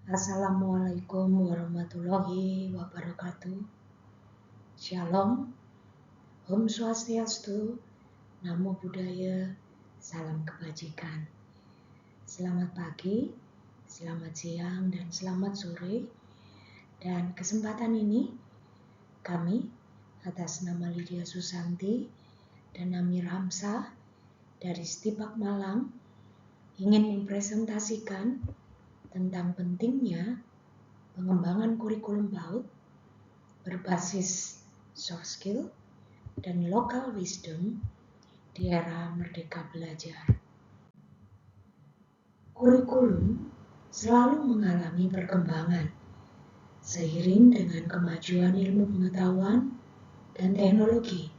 Assalamualaikum warahmatullahi wabarakatuh. Shalom, Om Swastiastu, Namo Buddhaya, salam kebajikan. Selamat pagi, selamat siang, dan selamat sore. Dan kesempatan ini kami atas nama Lydia Susanti dan Amir Hamzah dari Stipak Malang ingin mempresentasikan tentang pentingnya pengembangan kurikulum PAUD berbasis soft skill dan local wisdom di era merdeka belajar. Kurikulum selalu mengalami perkembangan seiring dengan kemajuan ilmu pengetahuan dan teknologi.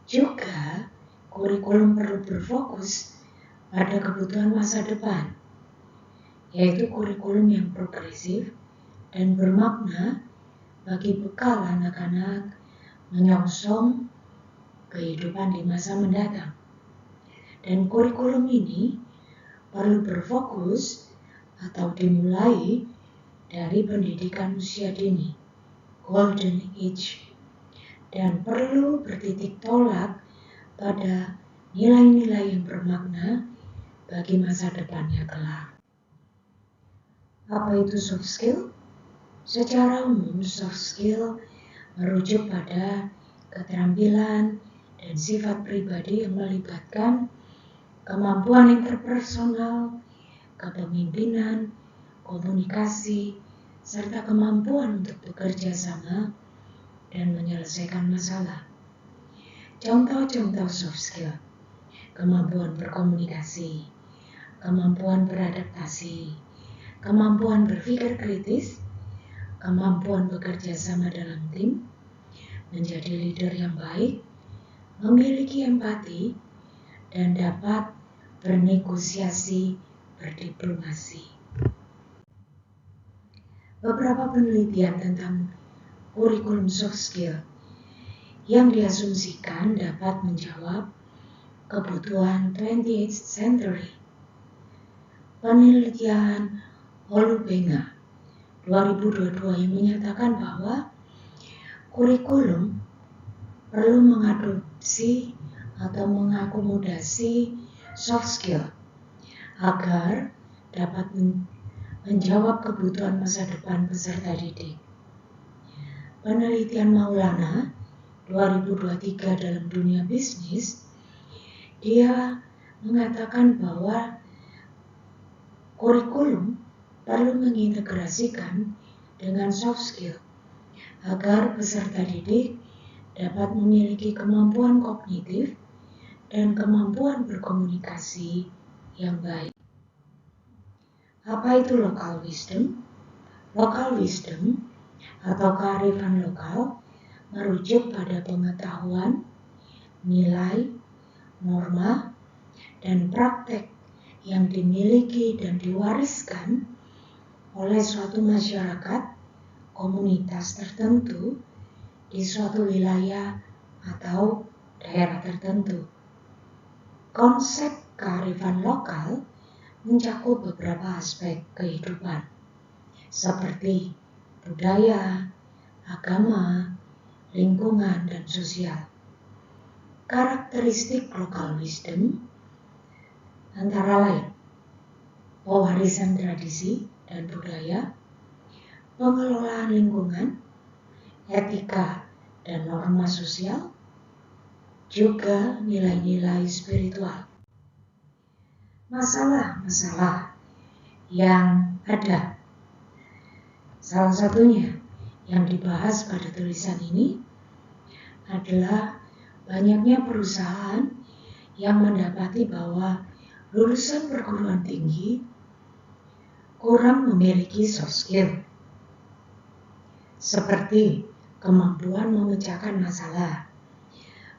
Juga, kurikulum perlu berfokus pada kebutuhan masa depan, yaitu kurikulum yang progresif dan bermakna bagi bekal anak-anak menyongsong kehidupan di masa mendatang. Dan kurikulum ini perlu berfokus atau dimulai dari pendidikan usia dini, Golden Age, dan perlu bertitik tolak pada nilai-nilai yang bermakna bagi masa depannya kelak. Apa itu soft skill? Secara umum, soft skill merujuk pada keterampilan dan sifat pribadi yang melibatkan kemampuan interpersonal, kepemimpinan, komunikasi, serta kemampuan untuk bekerja sama dan menyelesaikan masalah. Contoh-contoh soft skill: kemampuan berkomunikasi, kemampuan beradaptasi, kemampuan berpikir kritis, kemampuan bekerja sama dalam tim, menjadi leader yang baik, memiliki empati, dan dapat bernegosiasi, berdiplomasi. Beberapa penelitian tentang kurikulum soft skill yang diasumsikan dapat menjawab kebutuhan 28th century. Penelitian Holubenga 2022 yang menyatakan bahwa kurikulum perlu mengadopsi atau mengakomodasi soft skill agar dapat menjawab kebutuhan masa depan peserta didik. Penelitian Maulana 2023 dalam dunia bisnis, dia mengatakan bahwa kurikulum perlu mengintegrasikan dengan soft skill agar peserta didik dapat memiliki kemampuan kognitif dan kemampuan berkomunikasi yang baik. Apa itu local wisdom? Local wisdom atau kearifan lokal merujuk pada pengetahuan, nilai, norma, dan praktek yang dimiliki dan diwariskan oleh suatu masyarakat, komunitas tertentu di suatu wilayah atau daerah tertentu. Konsep kearifan lokal mencakup beberapa aspek kehidupan, seperti budaya, agama, lingkungan, dan sosial. Karakteristik local wisdom antara lain pewarisan tradisi dan budaya, pengelolaan lingkungan, etika dan norma sosial, juga nilai-nilai spiritual. Masalah-masalah yang ada, salah satunya yang dibahas pada tulisan ini adalah banyaknya perusahaan yang mendapati bahwa lulusan perguruan tinggi kurang memiliki soft skill, seperti kemampuan memecahkan masalah,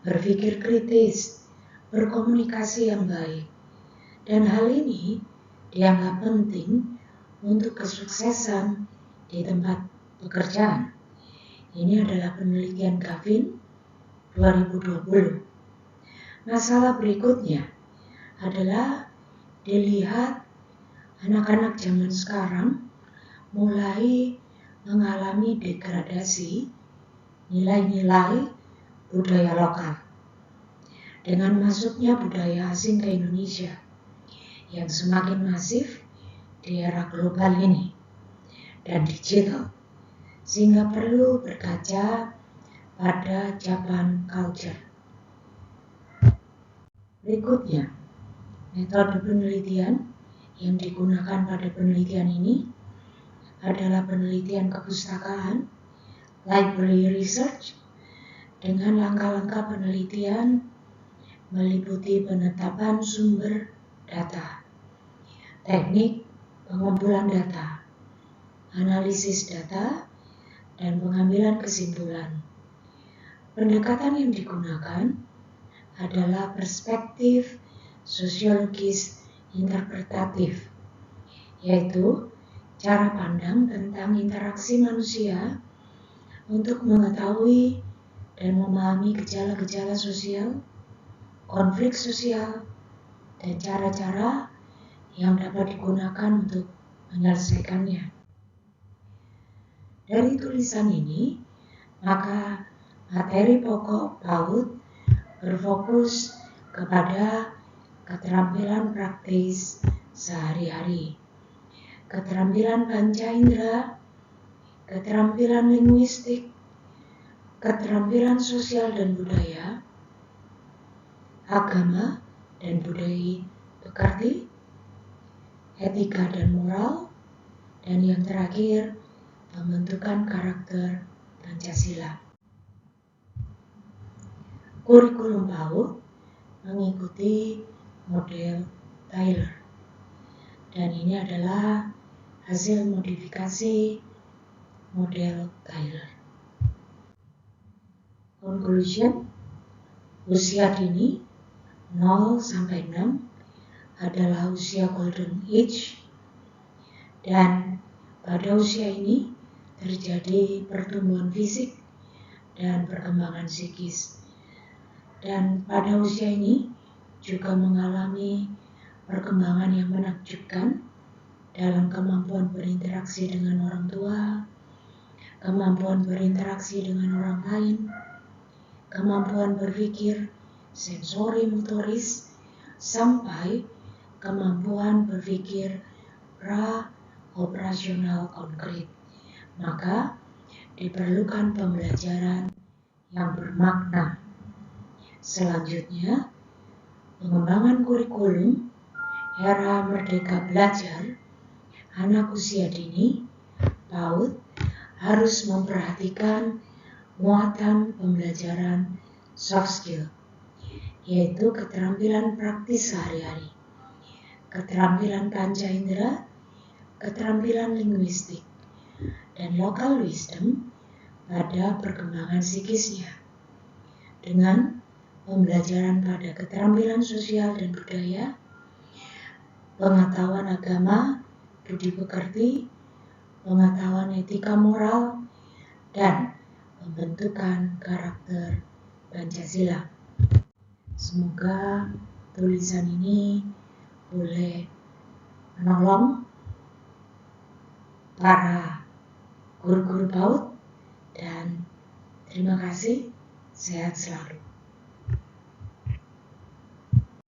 berpikir kritis, berkomunikasi yang baik, dan hal ini dianggap penting untuk kesuksesan di tempat pekerjaan. Ini adalah penelitian Gavin 2020. Masalah berikutnya adalah dilihat anak-anak zaman sekarang mulai mengalami degradasi nilai-nilai budaya lokal dengan masuknya budaya asing ke Indonesia yang semakin masif di era global ini dan digital, sehingga perlu berkaca pada Japan culture. Berikutnya, metode penelitian yang digunakan pada penelitian ini adalah penelitian kepustakaan, library research, dengan langkah-langkah penelitian meliputi penetapan sumber data, teknik pengumpulan data, analisis data, dan pengambilan kesimpulan. Pendekatan yang digunakan adalah perspektif sosiologis interpretatif, yaitu cara pandang tentang interaksi manusia untuk mengetahui dan memahami gejala-gejala sosial, konflik sosial, dan cara-cara yang dapat digunakan untuk menyelesaikannya. Dari tulisan ini, maka materi pokok PAUD berfokus kepada keterampilan praktis sehari-hari, keterampilan panca indera, keterampilan linguistik, keterampilan sosial dan budaya, agama dan budaya pekerti, etika dan moral, dan yang terakhir, pembentukan karakter Pancasila. Kurikulum PAUD mengikuti model Taylor, dan ini adalah hasil modifikasi model Taylor. Conclusion, usia dini 0-6 adalah usia golden age, dan pada usia ini terjadi pertumbuhan fisik dan perkembangan psikis, dan pada usia ini juga mengalami perkembangan yang menakjubkan dalam kemampuan berinteraksi dengan orang tua, kemampuan berinteraksi dengan orang lain, kemampuan berpikir sensori motoris, sampai kemampuan berpikir pra-operasional konkret. Maka diperlukan pembelajaran yang bermakna. Selanjutnya, pengembangan kurikulum era merdeka belajar anak usia dini PAUD harus memperhatikan muatan pembelajaran soft skill, yaitu keterampilan praktis sehari-hari, keterampilan panca indera, keterampilan linguistik, dan local wisdom pada perkembangan psikisnya, dengan pembelajaran pada keterampilan sosial dan budaya, pengetahuan agama, budi pekerti, pengetahuan etika moral, dan pembentukan karakter Pancasila. Semoga tulisan ini boleh menolong para guru-guru PAUD, dan terima kasih, sehat selalu.